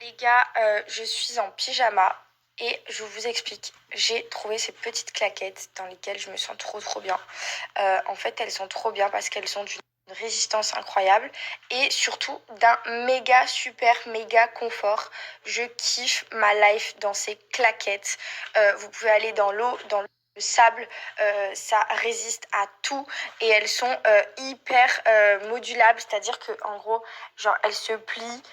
Les gars, je suis en pyjama et je vous explique. J'ai trouvé ces petites claquettes dans lesquelles je me sens trop bien. En fait, elles sont trop bien parce qu'elles sont d'une résistance incroyable et surtout d'un méga super méga confort. Je kiffe ma life dans ces claquettes. Vous pouvez aller dans l'eau, dans le sable, ça résiste à tout et elles sont hyper modulables, c'est-à-dire que en gros, genre elles se plient.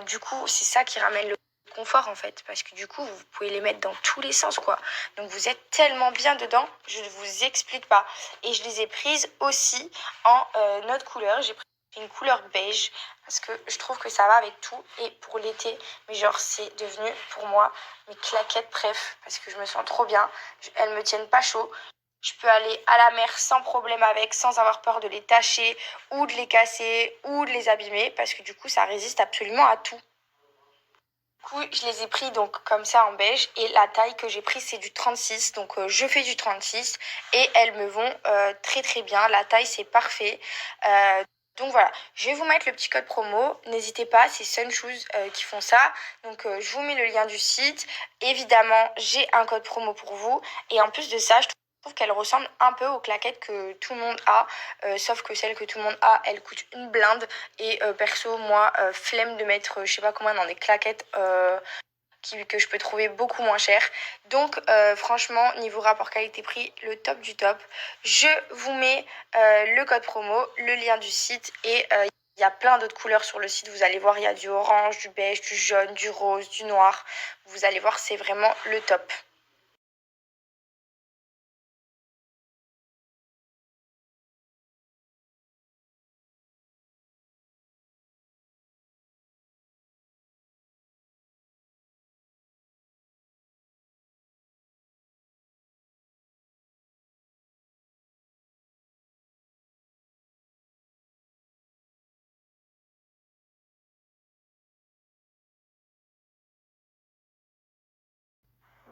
Du coup, c'est ça qui ramène le confort en fait, parce que du coup, vous pouvez les mettre dans tous les sens quoi. Donc vous êtes tellement bien dedans, je ne vous explique pas. Et je les ai prises aussi en autre couleur. J'ai pris une couleur beige parce que je trouve que ça va avec tout et pour l'été, mais genre c'est devenu pour moi mes claquettes préf parce que je me sens trop bien. Elles me tiennent pas chaud. Je peux aller à la mer sans problème avec, sans avoir peur de les tacher ou de les casser ou de les abîmer parce que du coup ça résiste absolument à tout. Du coup, je les ai pris donc comme ça en beige et la taille que j'ai prise c'est du 36, donc je fais du 36 et elles me vont très bien. La taille c'est parfait. Donc voilà, je vais vous mettre le petit code promo. N'hésitez pas, c'est Sun Shoes qui font ça. Donc je vous mets le lien du site. Évidemment, j'ai un code promo pour vous. Et en plus de ça, je trouve qu'elle ressemble un peu aux claquettes que tout le monde a. Sauf que celle que tout le monde a, elle coûte une blinde. Et perso, moi, flemme de mettre, je sais pas combien dans des claquettes que je peux trouver beaucoup moins cher. Donc franchement, niveau rapport qualité-prix, le top du top. Je vous mets le code promo, le lien du site et il y a plein d'autres couleurs sur le site. Vous allez voir, il y a du orange, du beige, du jaune, du rose, du noir. Vous allez voir, c'est vraiment le top.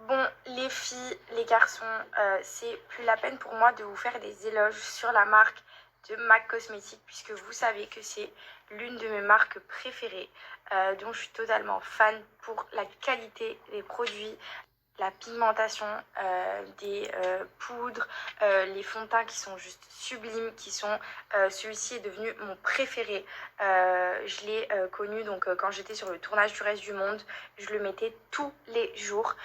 Bon, les filles, les garçons, c'est plus la peine pour moi de vous faire des éloges sur la marque de MAC Cosmetics puisque vous savez que c'est l'une de mes marques préférées dont je suis totalement fan pour la qualité des produits, la pigmentation des poudres, les fonds de teint qui sont juste sublimes, celui-ci est devenu mon préféré. Je l'ai connu donc quand j'étais sur le tournage du Reste du Monde, je le mettais tous les jours.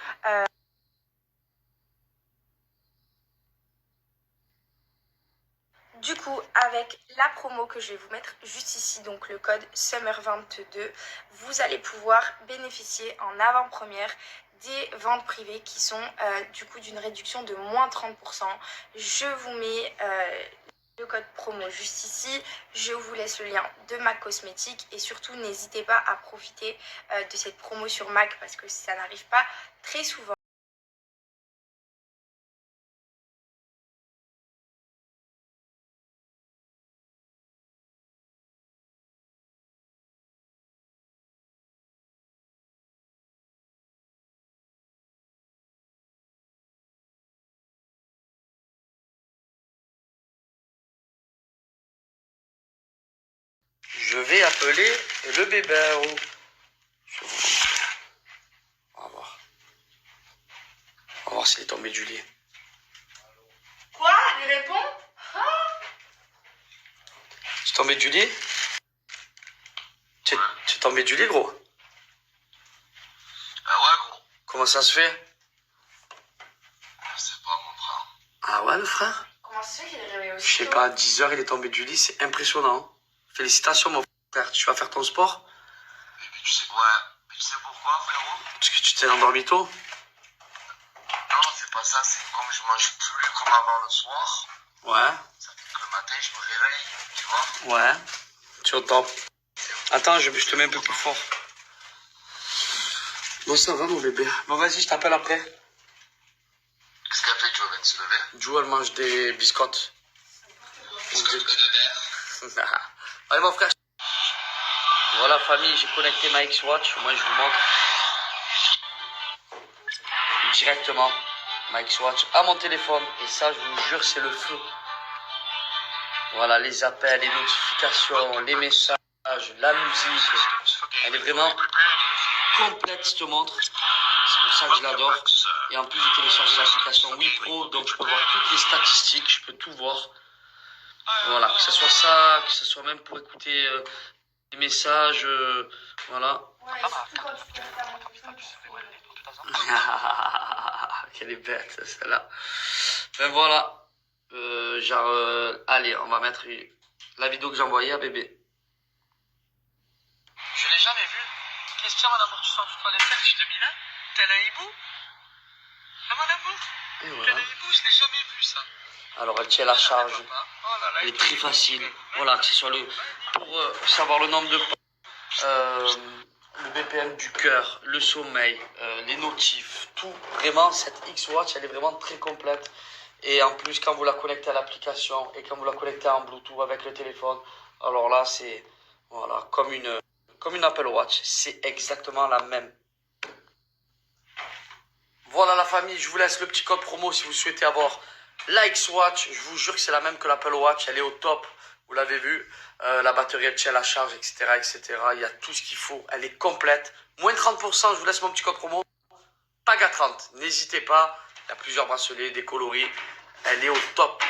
Du coup, avec la promo que je vais vous mettre juste ici, donc le code SUMMER22, vous allez pouvoir bénéficier en avant-première des ventes privées qui sont du coup d'une réduction de moins 30%. Je vous mets le code promo juste ici. Je vous laisse le lien de MAC Cosmetics et surtout n'hésitez pas à profiter de cette promo sur MAC parce que ça n'arrive pas très souvent. Je vais appeler le bébé. On va voir. On va voir s'il est tombé du lit. Quoi? Il répond? Tu es tombé du lit? Tu es tombé du lit, gros? Ah ouais, gros. Comment ça se fait? Je sais pas, mon frère. Ah ouais, le frère? Comment ça se fait qu'il est réveillé aussi Je sais tôt? pas, à 10h, il est tombé du lit, c'est impressionnant. Félicitations, mon frère. Tu vas faire ton sport? Mais tu sais quoi? Mais tu sais pourquoi, frérot? Parce que tu t'es endormi tôt? Non, c'est pas ça. C'est comme je mange plus comme avant le soir. Ouais. Ça fait que le matin, je me réveille. Tu vois? Ouais. Tu es au top. Attends, je te mets un peu plus fort. Bon, ça va, mon bébé. Bon, vas-y, je t'appelle après. Qu'est-ce qu'elle fait? Tu vas venir se lever? Jou, elle mange des biscottes. Biscotte de verre. Allez, mon frère. Voilà, famille, j'ai connecté ma X-Watch. Moi, je vous montre directement ma X-Watch à mon téléphone. Et ça, je vous jure, c'est le feu. Voilà, les appels, les notifications, les messages, la musique. Elle est vraiment complète cette montre. C'est pour ça que je l'adore. Et en plus, j'ai téléchargé l'application WePro, donc je peux voir toutes les statistiques, je peux tout voir. Voilà, que ce soit ça, que ce soit même pour écouter des messages, voilà. Ouais, surtout quand tu fais faire mon téléphone, Quelle est bête celle-là. Ben voilà. Allez, on va mettre la vidéo que j'ai envoyée à bébé. Je l'ai jamais vu. Christian, mon amour, tu sors du toilette depuis 2001? Tel un hibou? Ah, mon amour? Et Tel voilà. un hibou, je l'ai jamais vu, ça. Alors elle tient la charge. Oh là là, Elle est très facile. Voilà, que ce soit pour savoir le nombre de le BPM du cœur, le sommeil, les notifs, tout. Vraiment, cette X-Watch, elle est vraiment très complète. Et en plus, quand vous la connectez à l'application et quand vous la connectez en Bluetooth avec le téléphone, alors là, c'est voilà, comme une Apple Watch. C'est exactement la même. Voilà la famille, je vous laisse le petit code promo si vous souhaitez avoir la X-Watch. Je vous jure que c'est la même que l'Apple Watch, elle est au top. Vous l'avez vu, la batterie elle tient la charge, etc., etc. Il y a tout ce qu'il faut, elle est complète. Moins 30%, je vous laisse mon petit code promo. PAGA30, n'hésitez pas. Il y a plusieurs bracelets, des coloris. Elle est au top.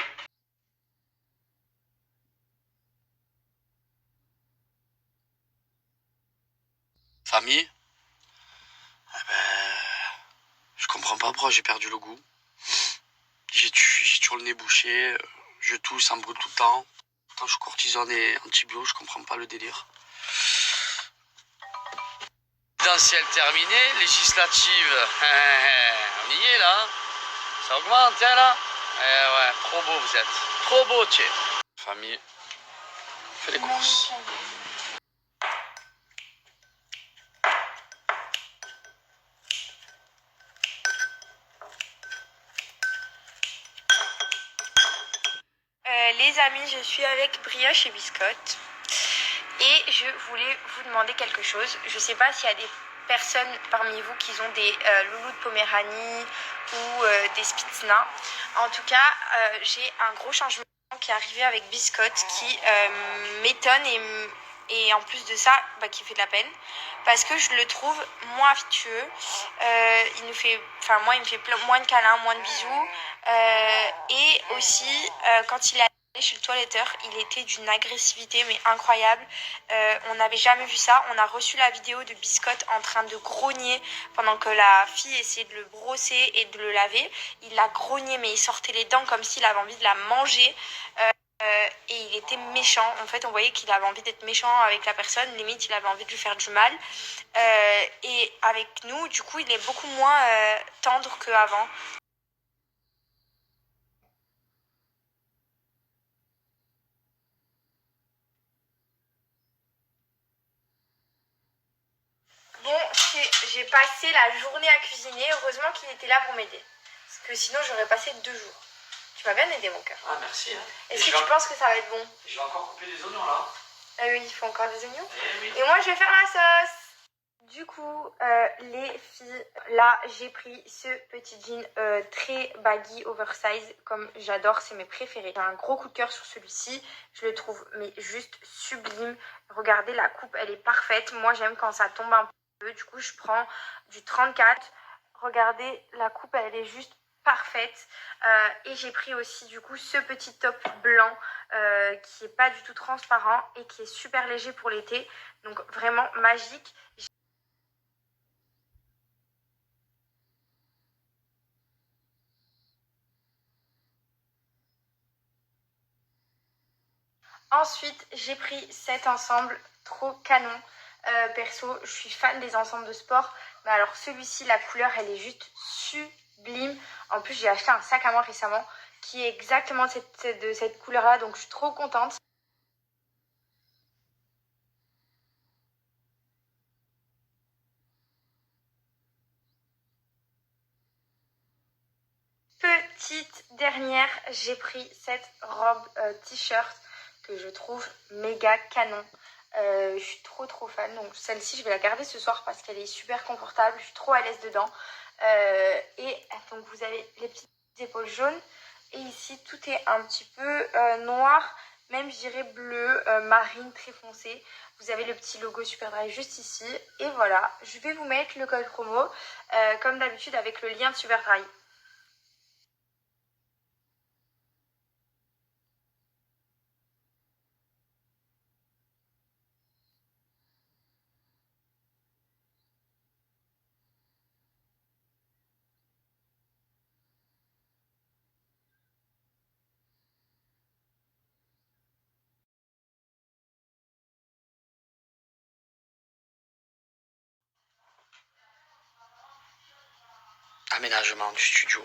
Famille, je comprends pas pourquoi j'ai perdu le goût. J'ai toujours le nez bouché, je tousse, ça me brûle tout le temps. Quand je suis cortisone et antibio, je comprends pas le délire. Présidentielle terminée, législative, on y est là. Ça augmente, hein, là. Ouais, trop beau vous êtes. Trop beau, tu es. Famille, fais les courses. Les amis, je suis avec Brioche et Biscotte et je voulais vous demander quelque chose. Je sais pas s'il y a des personnes parmi vous qui ont des loulous de Poméranie ou des Spitsna. En tout cas, j'ai un gros changement qui est arrivé avec Biscotte qui m'étonne et en plus de ça, qui fait de la peine parce que je le trouve moins affectueux. Il me fait moins de câlins, moins de bisous. Et aussi, quand il est allé chez le toiletteur, il était d'une agressivité mais incroyable. On n'avait jamais vu ça. On a reçu la vidéo de Biscotte en train de grogner pendant que la fille essayait de le brosser et de le laver. Il a grogné mais il sortait les dents comme s'il avait envie de la manger. Et il était méchant. En fait, on voyait qu'il avait envie d'être méchant avec la personne. Limite, il avait envie de lui faire du mal. Et avec nous, du coup, il est beaucoup moins tendre qu'avant. Bon, j'ai passé la journée à cuisiner. Heureusement qu'il était là pour m'aider. Parce que sinon, j'aurais passé 2 jours. Tu m'as bien aidé, mon cœur. Ah, merci. Hein. Est-ce que tu penses que ça va être bon? Je vais encore couper des oignons là. Ah oui, il faut encore des oignons. Oui. Et moi, je vais faire la sauce. Du coup, les filles, là, j'ai pris ce petit jean très baggy, oversize, comme j'adore, c'est mes préférés. J'ai un gros coup de cœur sur celui-ci, je le trouve mais juste sublime. Regardez, la coupe, elle est parfaite. Moi, j'aime quand ça tombe un peu. Du coup, je prends du 34. Regardez, la coupe, elle est juste parfaite. Et j'ai pris aussi, du coup, ce petit top blanc qui est pas du tout transparent et qui est super léger pour l'été. Donc, vraiment magique. Ensuite, j'ai pris cet ensemble trop canon. Perso, je suis fan des ensembles de sport. Mais alors celui-ci, la couleur, elle est juste sublime. En plus, j'ai acheté un sac à main récemment qui est exactement de cette couleur-là. Donc, je suis trop contente. Petite dernière, j'ai pris cette robe t-shirt que je trouve méga canon. Je suis trop fan. Donc celle-ci, je vais la garder ce soir parce qu'elle est super confortable. Je suis trop à l'aise dedans. Et donc vous avez les petites épaules jaunes. Et ici, tout est un petit peu noir. même je dirais bleu, marine très foncé. Vous avez le petit logo Superdry juste ici. Et voilà, je vais vous mettre le code promo comme d'habitude avec le lien de Superdry. Aménagement du studio.